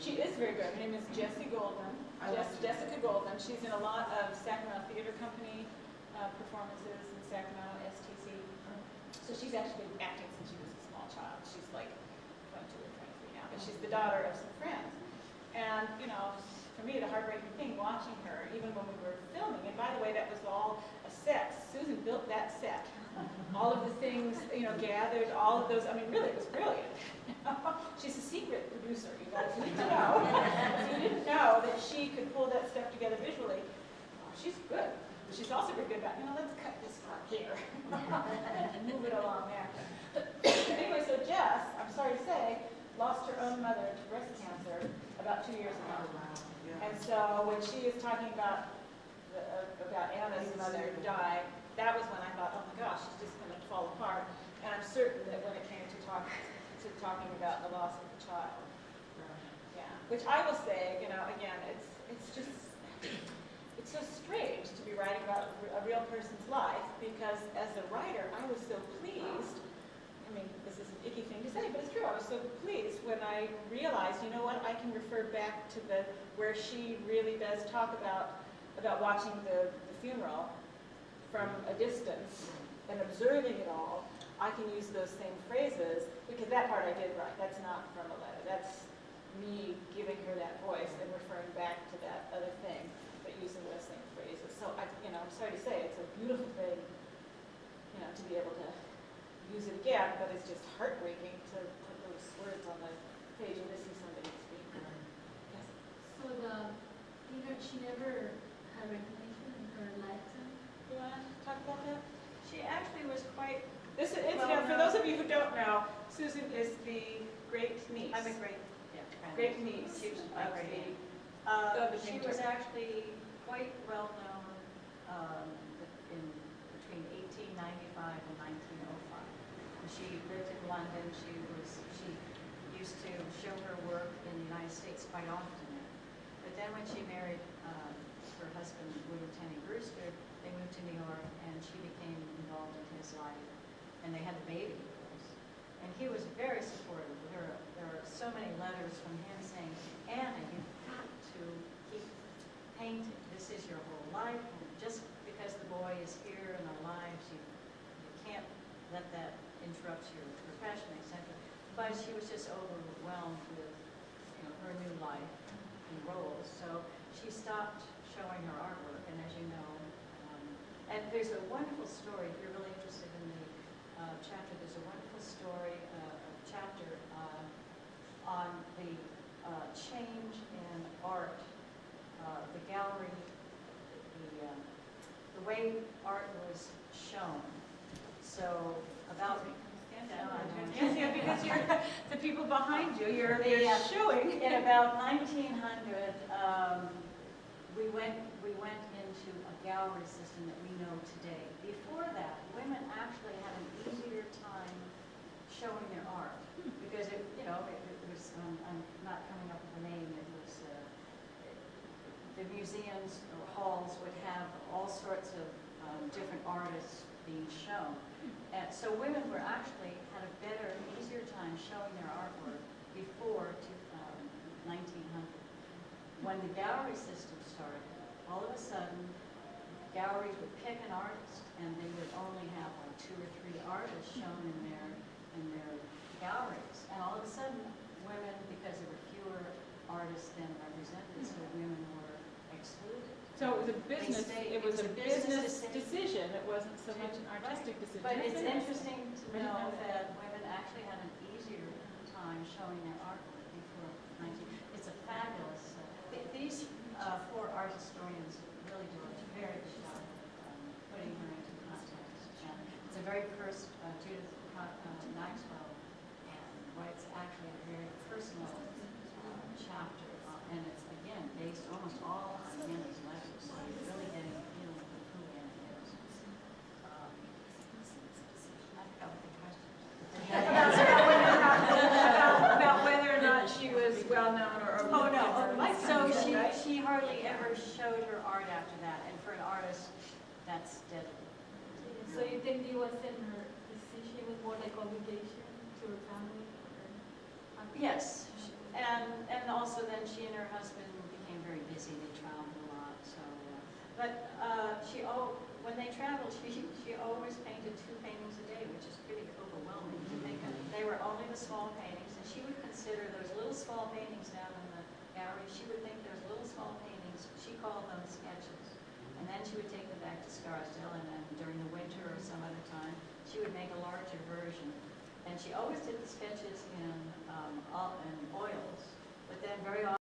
She is very good. Her name is Jessica Goldman. She's in a lot of Sacramento Theater Company performances in Sacramento, STC. So she's actually been acting since she was a small child. She's like 22 or 23 now, but she's the daughter of some friends. And, you know, for me, the heartbreaking thing watching her, even when we were filming, and by the way, that was all a set. Susan built that set. All of the things, you know, gathered, all of those, I mean, really, it was brilliant. She's a secret producer, you guys need to know. If you didn't know that she could pull that stuff together visually, she's good. But she's also very good about, you know, let's cut this part here and move it along there. Anyway, so Jess, I'm sorry to say, lost her own mother to breast cancer about 2 years ago. And so when she is talking about Anna's mother dying, that was when I thought, oh my gosh, she's just going to fall apart. And I'm certain that when it came to talking about the loss of a child, yeah, which I will say, you know, again, it's just, it's so strange to be writing about a real person's life, because as a writer, I was so pleased. I mean, this is an icky thing to say, but it's true. I was so pleased when I realized, you know what, I can refer back to where she really does talk about watching the funeral from a distance and observing it all. I can use those same phrases, because that part I did write. That's not from a letter. That's me giving her that voice and referring back to that other thing, but using those same phrases. So, I'm sorry to say, it's a beautiful thing, you know, to be able to use it again, but it's just heartbreaking to put those words on the page and to see somebody speak. Yes? So she never had recognition in her lifetime? You want to talk about that? She actually was quite... This is, for those of you who don't know, Susan is the great niece. I'm a great niece. She was my great niece. She was actually quite well known in between 1895 and 1905. She lived in London. She used to show her work in the United States quite often. But then when she married her husband, William Tenney Brewster, they moved to New York, and she became involved in his life. And they had a baby, of course. And he was very supportive. There are so many letters from him saying, Anna, you've got to keep painting. This is your whole life. And just because the boy is here in our lives, you can't let that interrupt your passion, etc. But she was just overwhelmed with, you know, her new life and roles. So she stopped showing her artwork. And as you know, and there's a wonderful story, if you're really interested in the chapter, there's a wonderful story, a chapter on the change in art, the gallery, the way art was shown. So about... because you're the people behind you, you're showing. In about 1900, we went into a gallery system that we know today. Before that, women actually had an easier time showing their art, because it was, I'm not coming up with a name, it was, the museums or halls would have all sorts of different artists being shown. And so women were actually had a better, easier time showing their artwork before 1900. When the gallery system started, all of a sudden, galleries would pick an artist, and they would only have like 2 or 3 artists shown in their galleries. And all of a sudden, women, because there were fewer artists than represented, so women were excluded. So it was a business. It was a business decision. It wasn't so much an artistic decision. But it's interesting to know that women actually had an easier time showing their artwork before 19. It's a fabulous. These 4 art historians really do a very good job putting her into context. And it's a very Judith Maxwell writes actually a very personal chapter, and it's again based almost all on Anna's letters. So you're really getting a feeling of who Anna is. I forgot what the question was. about whether or not she was well known or oh no. So she hardly ever showed her art after that, and for an artist, that's deadly. So you think it wasn't her decision, it was more like obligation to her family? Yes, and also then But when they traveled, she always painted 2 paintings a day, which is pretty overwhelming to think of. They were only the small paintings, and she would consider those little small paintings down in the gallery, she would think those little small paintings, she called them sketches. And then she would take them back to Scarsdale, and then during the winter or some other time, she would make a larger version. And she always did the sketches in oils, but then very often